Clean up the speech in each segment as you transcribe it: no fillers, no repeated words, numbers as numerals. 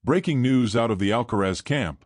Breaking news out of the Alcaraz camp.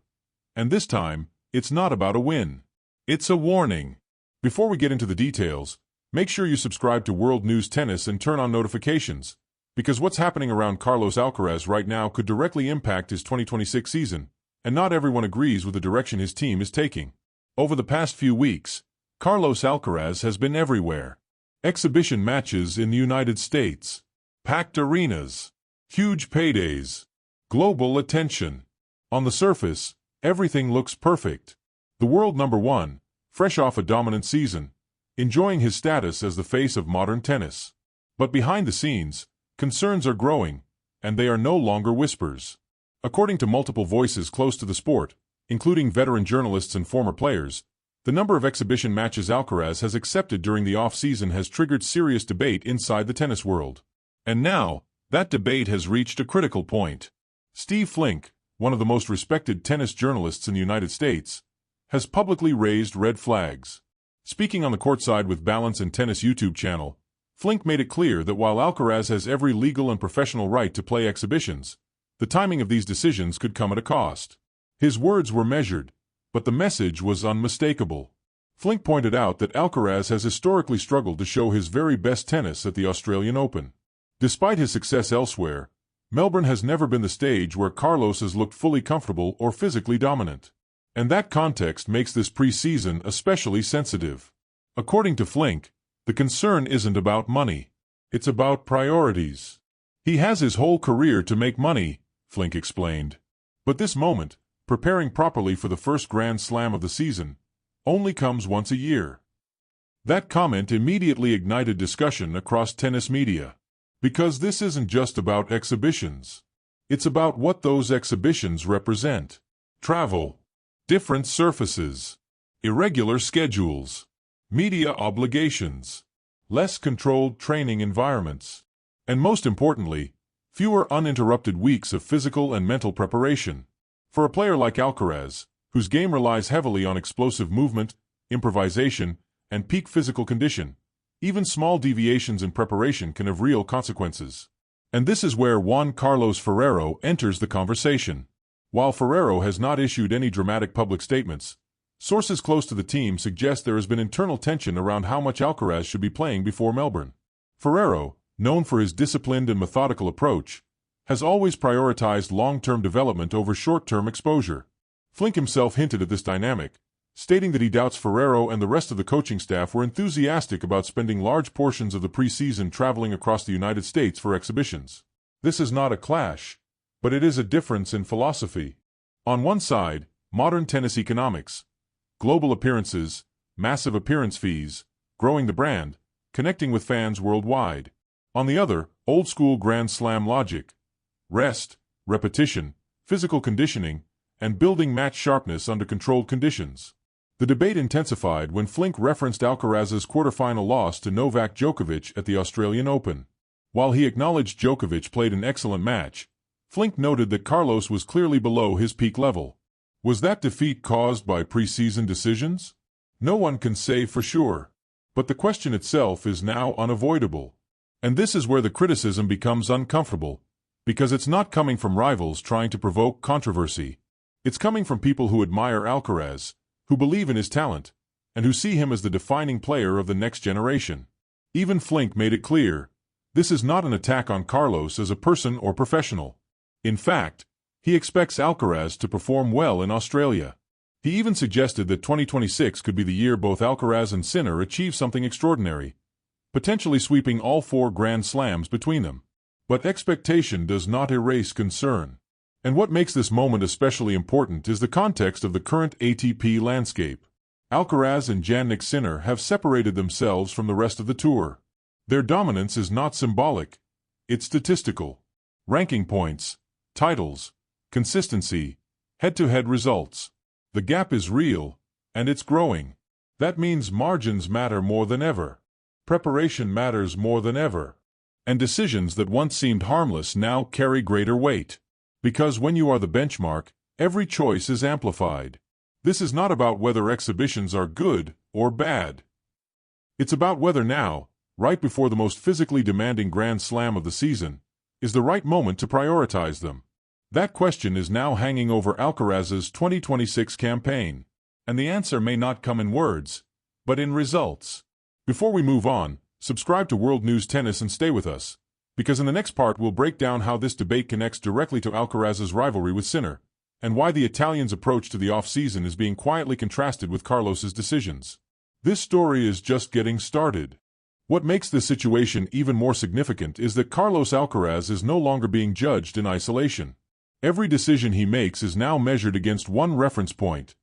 And this time, it's not about a win. It's a warning. Before we get into the details, make sure you subscribe to World News Tennis and turn on notifications, because what's happening around Carlos Alcaraz right now could directly impact his 2026 season, and not everyone agrees with the direction his team is taking. Over the past few weeks, Carlos Alcaraz has been everywhere. Exhibition matches in the United States, packed arenas, huge paydays, global attention. On the surface, everything looks perfect. The world number one, fresh off a dominant season, enjoying his status as the face of modern tennis. But behind the scenes, concerns are growing, and they are no longer whispers. According to multiple voices close to the sport, including veteran journalists and former players, the number of exhibition matches Alcaraz has accepted during the off-season has triggered serious debate inside the tennis world. And now, that debate has reached a critical point. Steve Flink, one of the most respected tennis journalists in the United States, has publicly raised red flags. Speaking on the Courtside with Balance and Tennis YouTube channel, Flink made it clear that while Alcaraz has every legal and professional right to play exhibitions, the timing of these decisions could come at a cost. His words were measured, but the message was unmistakable. Flink pointed out that Alcaraz has historically struggled to show his very best tennis at the Australian Open. Despite his success elsewhere, Melbourne has never been the stage where Carlos has looked fully comfortable or physically dominant. And that context makes this pre-season especially sensitive. According to Flink, the concern isn't about money. It's about priorities. He has his whole career to make money, Flink explained. But this moment, preparing properly for the first Grand Slam of the season, only comes once a year. That comment immediately ignited discussion across tennis media. Because this isn't just about exhibitions. It's about what those exhibitions represent. Travel, different surfaces, irregular schedules, media obligations, less controlled training environments, and most importantly, fewer uninterrupted weeks of physical and mental preparation. For a player like Alcaraz, whose game relies heavily on explosive movement, improvisation, and peak physical condition, even small deviations in preparation can have real consequences. And this is where Juan Carlos Ferrero enters the conversation. While Ferrero has not issued any dramatic public statements, sources close to the team suggest there has been internal tension around how much Alcaraz should be playing before Melbourne. Ferrero, known for his disciplined and methodical approach, has always prioritized long-term development over short-term exposure. Flink himself hinted at this dynamic, stating that he doubts Ferrero and the rest of the coaching staff were enthusiastic about spending large portions of the preseason traveling across the United States for exhibitions. This is not a clash, but it is a difference in philosophy. On one side, modern tennis economics, global appearances, massive appearance fees, growing the brand, connecting with fans worldwide. On the other, old-school Grand Slam logic, rest, repetition, physical conditioning, and building match sharpness under controlled conditions. The debate intensified when Flink referenced Alcaraz's quarterfinal loss to Novak Djokovic at the Australian Open. While he acknowledged Djokovic played an excellent match, Flink noted that Carlos was clearly below his peak level. Was that defeat caused by preseason decisions? No one can say for sure. But the question itself is now unavoidable. And this is where the criticism becomes uncomfortable, because it's not coming from rivals trying to provoke controversy. It's coming from people who admire Alcaraz, who believe in his talent, and who see him as the defining player of the next generation. Even Flink made it clear, this is not an attack on Carlos as a person or professional. In fact, he expects Alcaraz to perform well in Australia. He even suggested that 2026 could be the year both Alcaraz and Sinner achieve something extraordinary, potentially sweeping all 4 Grand Slams between them. But expectation does not erase concern. And what makes this moment especially important is the context of the current ATP landscape. Alcaraz and Jannik Sinner have separated themselves from the rest of the tour. Their dominance is not symbolic, it's statistical. Ranking points, titles, consistency, head-to-head results. The gap is real, and it's growing. That means margins matter more than ever. Preparation matters more than ever. And decisions that once seemed harmless now carry greater weight. Because when you are the benchmark, every choice is amplified. This is not about whether exhibitions are good or bad. It's about whether now, right before the most physically demanding Grand Slam of the season, is the right moment to prioritize them. That question is now hanging over Alcaraz's 2026 campaign. And the answer may not come in words, but in results. Before we move on, subscribe to World News Tennis and stay with us, because in the next part we'll break down how this debate connects directly to Alcaraz's rivalry with Sinner, and why the Italian's approach to the off-season is being quietly contrasted with Carlos's decisions. This story is just getting started. What makes this situation even more significant is that Carlos Alcaraz is no longer being judged in isolation. Every decision he makes is now measured against one reference point: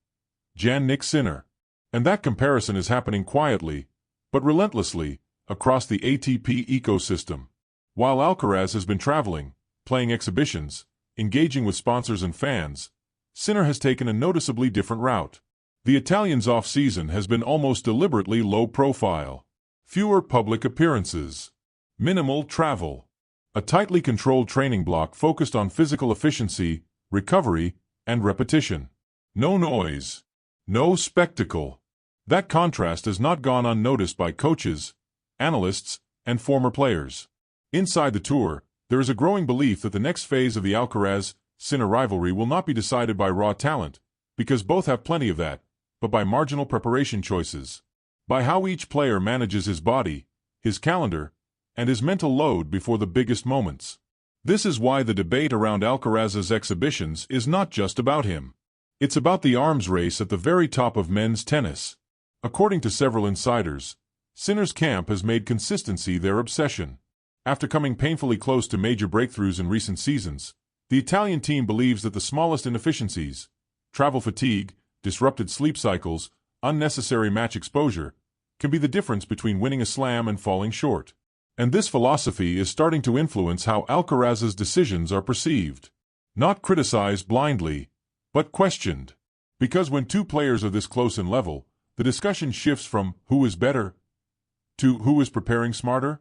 Jannik Sinner. And that comparison is happening quietly, but relentlessly, across the ATP ecosystem. While Alcaraz has been traveling, playing exhibitions, engaging with sponsors and fans, Sinner has taken a noticeably different route. The Italian's off-season has been almost deliberately low-profile. Fewer public appearances. Minimal travel. A tightly controlled training block focused on physical efficiency, recovery, and repetition. No noise. No spectacle. That contrast has not gone unnoticed by coaches, analysts, and former players. Inside the tour, there is a growing belief that the next phase of the Alcaraz-Sinner rivalry will not be decided by raw talent, because both have plenty of that, but by marginal preparation choices. By how each player manages his body, his calendar, and his mental load before the biggest moments. This is why the debate around Alcaraz's exhibitions is not just about him. It's about the arms race at the very top of men's tennis. According to several insiders, Sinner's camp has made consistency their obsession. After coming painfully close to major breakthroughs in recent seasons, the Italian team believes that the smallest inefficiencies, travel fatigue, disrupted sleep cycles, unnecessary match exposure, can be the difference between winning a slam and falling short. And this philosophy is starting to influence how Alcaraz's decisions are perceived. Not criticized blindly, but questioned. Because when two players are this close in level, the discussion shifts from who is better to who is preparing smarter.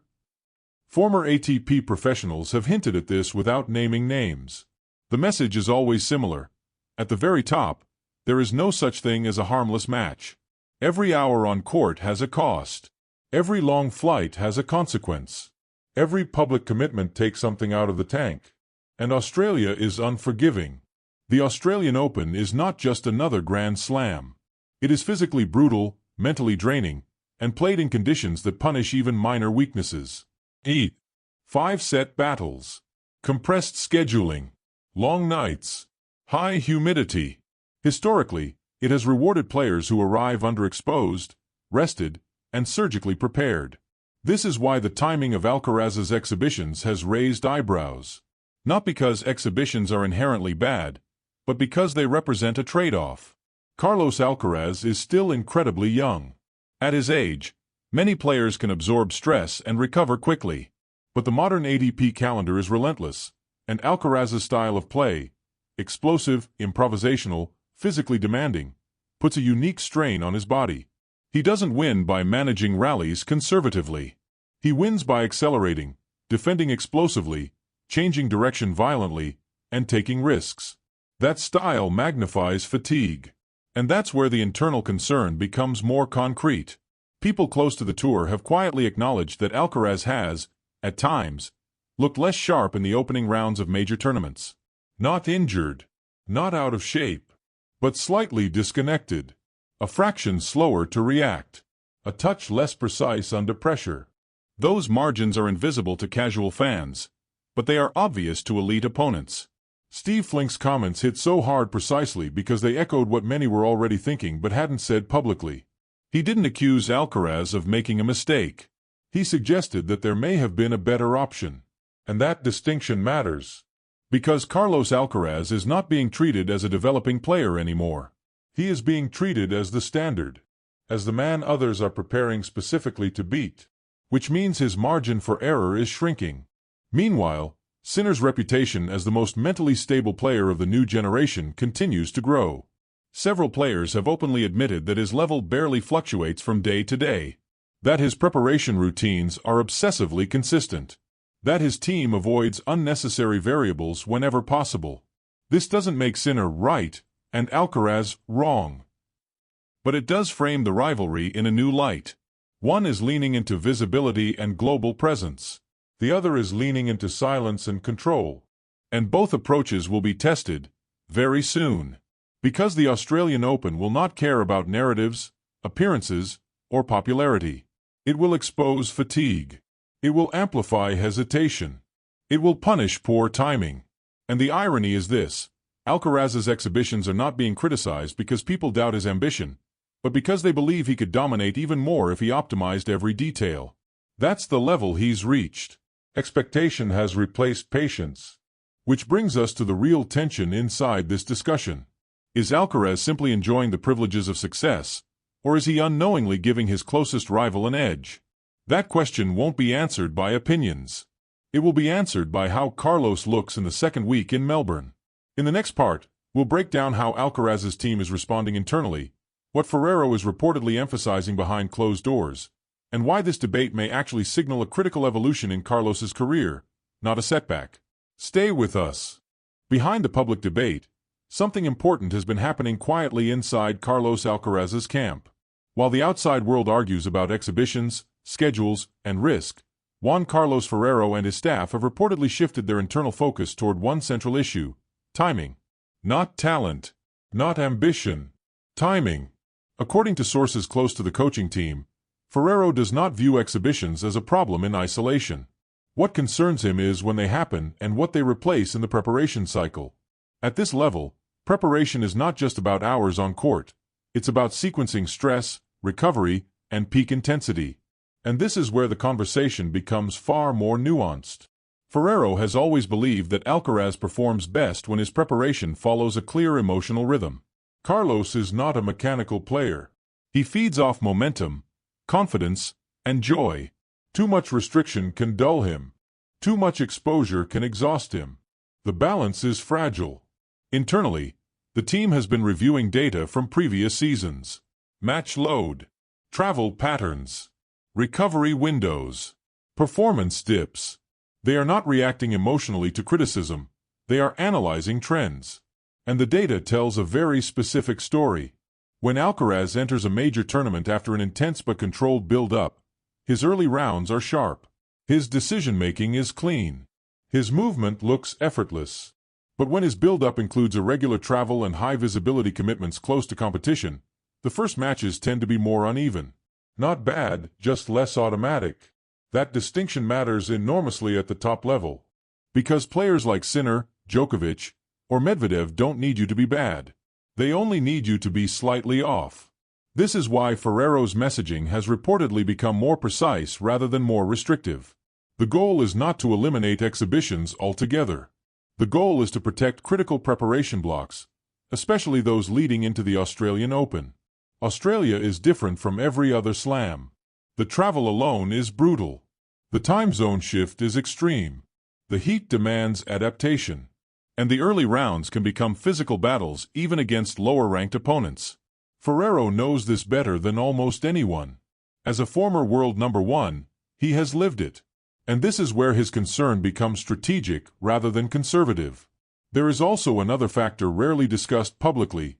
Former ATP professionals have hinted at this without naming names. The message is always similar. At the very top, there is no such thing as a harmless match. Every hour on court has a cost. Every long flight has a consequence. Every public commitment takes something out of the tank. And Australia is unforgiving. The Australian Open is not just another Grand Slam. It is physically brutal, mentally draining, and played in conditions that punish even minor weaknesses. 5-set battles. Compressed scheduling. Long nights. High humidity. Historically, it has rewarded players who arrive underexposed, rested, and surgically prepared. This is why the timing of Alcaraz's exhibitions has raised eyebrows. Not because exhibitions are inherently bad, but because they represent a trade-off. Carlos Alcaraz is still incredibly young. At his age, many players can absorb stress and recover quickly. But the modern ATP calendar is relentless, and Alcaraz's style of play, explosive, improvisational, physically demanding, puts a unique strain on his body. He doesn't win by managing rallies conservatively. He wins by accelerating, defending explosively, changing direction violently, and taking risks. That style magnifies fatigue. And that's where the internal concern becomes more concrete. People close to the tour have quietly acknowledged that Alcaraz has, at times, looked less sharp in the opening rounds of major tournaments. Not injured, not out of shape, but slightly disconnected. A fraction slower to react. A touch less precise under pressure. Those margins are invisible to casual fans, but they are obvious to elite opponents. Steve Flink's comments hit so hard precisely because they echoed what many were already thinking but hadn't said publicly. He didn't accuse Alcaraz of making a mistake. He suggested that there may have been a better option. And that distinction matters. Because Carlos Alcaraz is not being treated as a developing player anymore. He is being treated as the standard, as the man others are preparing specifically to beat, which means his margin for error is shrinking. Meanwhile, Sinner's reputation as the most mentally stable player of the new generation continues to grow. Several players have openly admitted that his level barely fluctuates from day to day, that his preparation routines are obsessively consistent, that his team avoids unnecessary variables whenever possible. This doesn't make Sinner right and Alcaraz wrong. But it does frame the rivalry in a new light. One is leaning into visibility and global presence. The other is leaning into silence and control. And both approaches will be tested very soon. Because the Australian Open will not care about narratives, appearances, or popularity. It will expose fatigue. It will amplify hesitation. It will punish poor timing. And the irony is this: Alcaraz's exhibitions are not being criticized because people doubt his ambition, but because they believe he could dominate even more if he optimized every detail. That's the level he's reached. Expectation has replaced patience. Which brings us to the real tension inside this discussion. Is Alcaraz simply enjoying the privileges of success, or is he unknowingly giving his closest rival an edge? That question won't be answered by opinions. It will be answered by how Carlos looks in the second week in Melbourne. In the next part, we'll break down how Alcaraz's team is responding internally, what Ferrero is reportedly emphasizing behind closed doors, and why this debate may actually signal a critical evolution in Carlos's career, not a setback. Stay with us. Behind the public debate, something important has been happening quietly inside Carlos Alcaraz's camp. While the outside world argues about exhibitions, schedules, and risk, Juan Carlos Ferrero and his staff have reportedly shifted their internal focus toward one central issue: timing. Not talent. Not ambition. Timing. According to sources close to the coaching team, Ferrero does not view exhibitions as a problem in isolation. What concerns him is when they happen and what they replace in the preparation cycle. At this level, preparation is not just about hours on court. It's about sequencing stress, recovery, and peak intensity. And this is where the conversation becomes far more nuanced. Ferrero has always believed that Alcaraz performs best when his preparation follows a clear emotional rhythm. Carlos is not a mechanical player. He feeds off momentum, confidence, and joy. Too much restriction can dull him. Too much exposure can exhaust him. The balance is fragile. Internally, the team has been reviewing data from previous seasons. Match load, travel patterns, recovery windows, performance dips. They are not reacting emotionally to criticism. They are analyzing trends. And the data tells a very specific story. When Alcaraz enters a major tournament after an intense but controlled build-up, his early rounds are sharp. His decision-making is clean. His movement looks effortless. But when his build-up includes irregular travel and high-visibility commitments close to competition, the first matches tend to be more uneven. Not bad, just less automatic. That distinction matters enormously at the top level. Because players like Sinner, Djokovic, or Medvedev don't need you to be bad. They only need you to be slightly off. This is why Ferrero's messaging has reportedly become more precise rather than more restrictive. The goal is not to eliminate exhibitions altogether. The goal is to protect critical preparation blocks, especially those leading into the Australian Open. Australia is different from every other slam. The travel alone is brutal. The time zone shift is extreme. The heat demands adaptation. And the early rounds can become physical battles even against lower-ranked opponents. Ferrero knows this better than almost anyone. As a former world number one, he has lived it. And this is where his concern becomes strategic rather than conservative. There is also another factor rarely discussed publicly: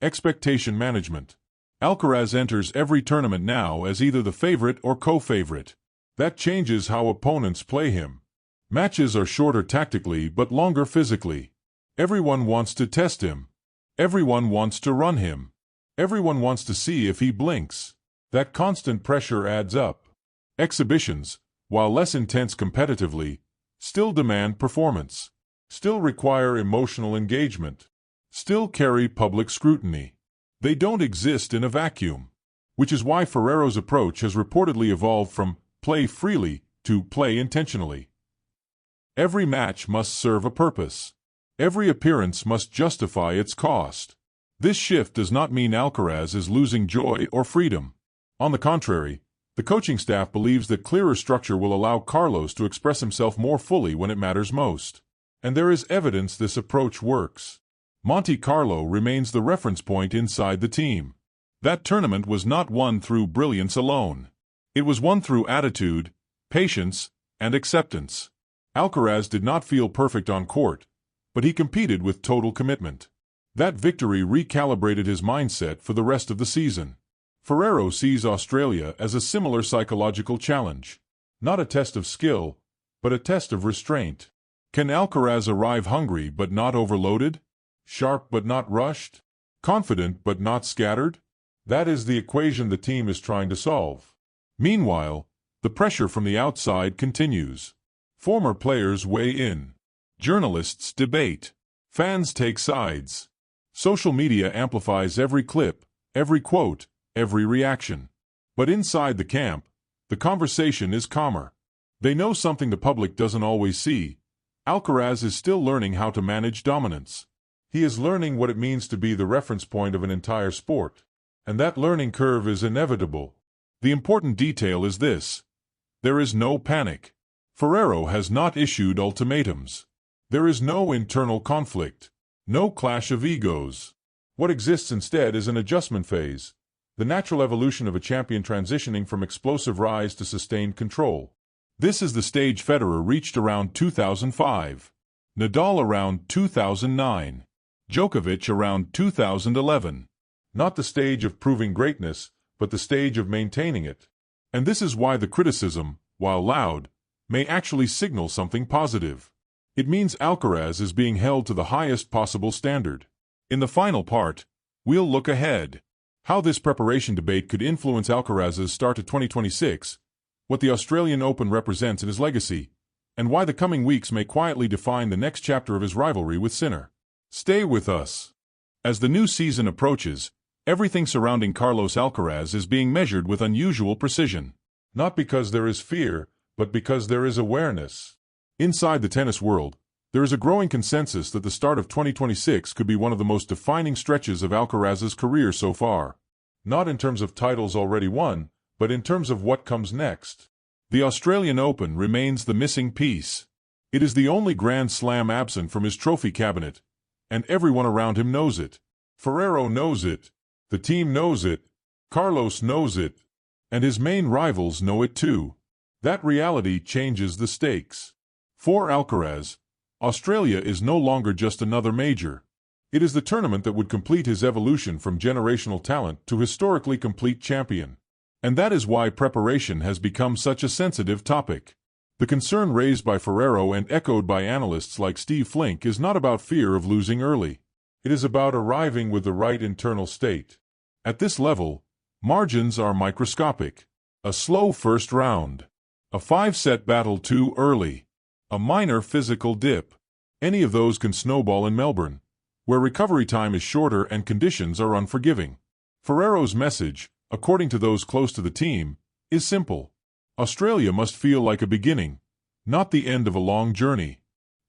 expectation management. Alcaraz enters every tournament now as either the favorite or co-favorite. That changes how opponents play him. Matches are shorter tactically but longer physically. Everyone wants to test him. Everyone wants to run him. Everyone wants to see if he blinks. That constant pressure adds up. Exhibitions, while less intense competitively, still demand performance, still require emotional engagement, still carry public scrutiny. They don't exist in a vacuum. Which is why Ferrero's approach has reportedly evolved from play freely to play intentionally. Every match must serve a purpose. Every appearance must justify its cost. This shift does not mean Alcaraz is losing joy or freedom. On the contrary, the coaching staff believes that clearer structure will allow Carlos to express himself more fully when it matters most. And there is evidence this approach works. Monte Carlo remains the reference point inside the team. That tournament was not won through brilliance alone. It was won through attitude, patience, and acceptance. Alcaraz did not feel perfect on court, but he competed with total commitment. That victory recalibrated his mindset for the rest of the season. Ferrero sees Australia as a similar psychological challenge. Not a test of skill, but a test of restraint. Can Alcaraz arrive hungry but not overloaded? Sharp but not rushed? Confident but not scattered? That is the equation the team is trying to solve. Meanwhile, the pressure from the outside continues. Former players weigh in. Journalists debate. Fans take sides. Social media amplifies every clip, every quote, every reaction. But inside the camp, the conversation is calmer. They know something the public doesn't always see. Alcaraz is still learning how to manage dominance. He is learning what it means to be the reference point of an entire sport. And that learning curve is inevitable. The important detail is this: there is no panic. Ferrero has not issued ultimatums. There is no internal conflict, no clash of egos. What exists instead is an adjustment phase, the natural evolution of a champion transitioning from explosive rise to sustained control. This is the stage Federer reached around 2005, Nadal around 2009, Djokovic around 2011. Not the stage of proving greatness, but the stage of maintaining it. And this is why the criticism, while loud, may actually signal something positive. It means Alcaraz is being held to the highest possible standard. In the final part, we'll look ahead. How this preparation debate could influence Alcaraz's start to 2026, what the Australian Open represents in his legacy, and why the coming weeks may quietly define the next chapter of his rivalry with Sinner. Stay with us. As the new season approaches, everything surrounding Carlos Alcaraz is being measured with unusual precision. Not because there is fear, but because there is awareness. Inside the tennis world, there is a growing consensus that the start of 2026 could be one of the most defining stretches of Alcaraz's career so far. Not in terms of titles already won, but in terms of what comes next. The Australian Open remains the missing piece. It is the only Grand Slam absent from his trophy cabinet, and everyone around him knows it. Ferrero knows it. The team knows it. Carlos knows it. And his main rivals know it too. That reality changes the stakes. For Alcaraz, Australia is no longer just another major. It is the tournament that would complete his evolution from generational talent to historically complete champion. And that is why preparation has become such a sensitive topic. The concern raised by Ferrero and echoed by analysts like Steve Flink is not about fear of losing early. It is about arriving with the right internal state. At this level, margins are microscopic. A slow first round. A 5-set battle too early. A minor physical dip. Any of those can snowball in Melbourne, where recovery time is shorter and conditions are unforgiving. Ferrero's message, according to those close to the team, is simple. Australia must feel like a beginning, not the end of a long journey.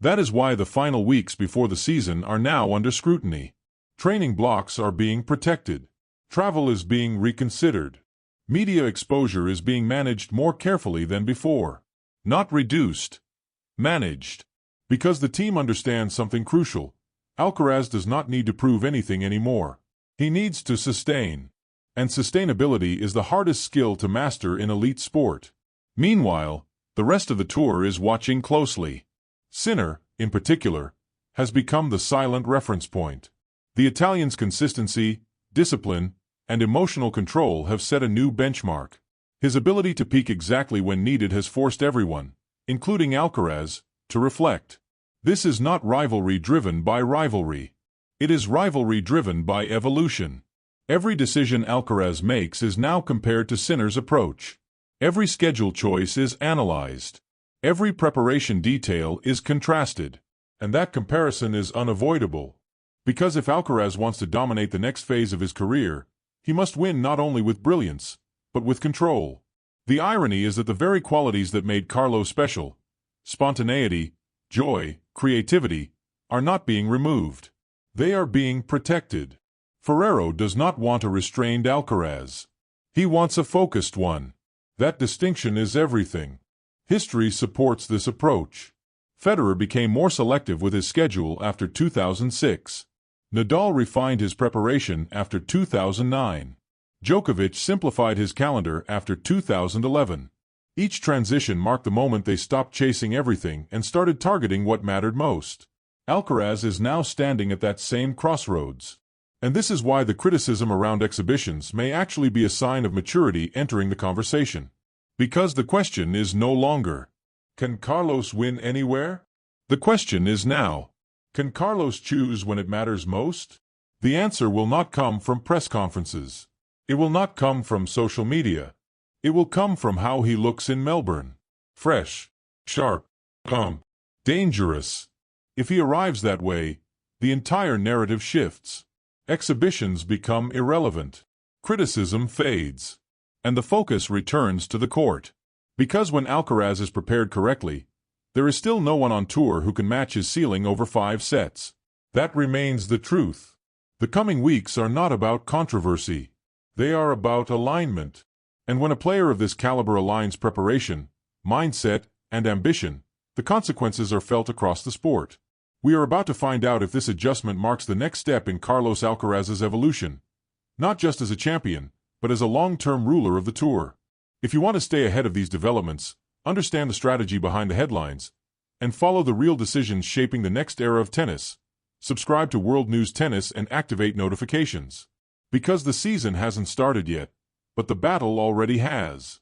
That is why the final weeks before the season are now under scrutiny. Training blocks are being protected. Travel is being reconsidered. Media exposure is being managed more carefully than before. Not reduced. Managed. Because the team understands something crucial. Alcaraz does not need to prove anything anymore. He needs to sustain. And sustainability is the hardest skill to master in elite sport. Meanwhile, the rest of the tour is watching closely. Sinner, in particular, has become the silent reference point. The Italian's consistency, discipline, and emotional control have set a new benchmark. His ability to peak exactly when needed has forced everyone, including Alcaraz, to reflect. This is not rivalry driven by rivalry. It is rivalry driven by evolution. Every decision Alcaraz makes is now compared to Sinner's approach. Every schedule choice is analyzed. Every preparation detail is contrasted. And that comparison is unavoidable. Because if Alcaraz wants to dominate the next phase of his career, he must win not only with brilliance, but with control. The irony is that the very qualities that made Carlos special, spontaneity, joy, creativity, are not being removed. They are being protected. Ferrero does not want a restrained Alcaraz. He wants a focused one. That distinction is everything. History supports this approach. Federer became more selective with his schedule after 2006. Nadal refined his preparation after 2009. Djokovic simplified his calendar after 2011. Each transition marked the moment they stopped chasing everything and started targeting what mattered most. Alcaraz is now standing at that same crossroads. And this is why the criticism around exhibitions may actually be a sign of maturity entering the conversation. Because the question is no longer, can Carlos win anywhere? The question is now, can Carlos choose when it matters most? The answer will not come from press conferences. It will not come from social media. It will come from how he looks in Melbourne. Fresh, sharp, calm, dangerous. If he arrives that way, the entire narrative shifts. Exhibitions become irrelevant. Criticism fades. And the focus returns to the court. Because when Alcaraz is prepared correctly, there is still no one on tour who can match his ceiling over 5 sets. That remains the truth. The coming weeks are not about controversy. They are about alignment. And when a player of this caliber aligns preparation, mindset, and ambition, the consequences are felt across the sport. We are about to find out if this adjustment marks the next step in Carlos Alcaraz's evolution, not just as a champion, but as a long-term ruler of the tour. If you want to stay ahead of these developments, understand the strategy behind the headlines, and follow the real decisions shaping the next era of tennis, subscribe to World News Tennis and activate notifications. Because the season hasn't started yet, but the battle already has.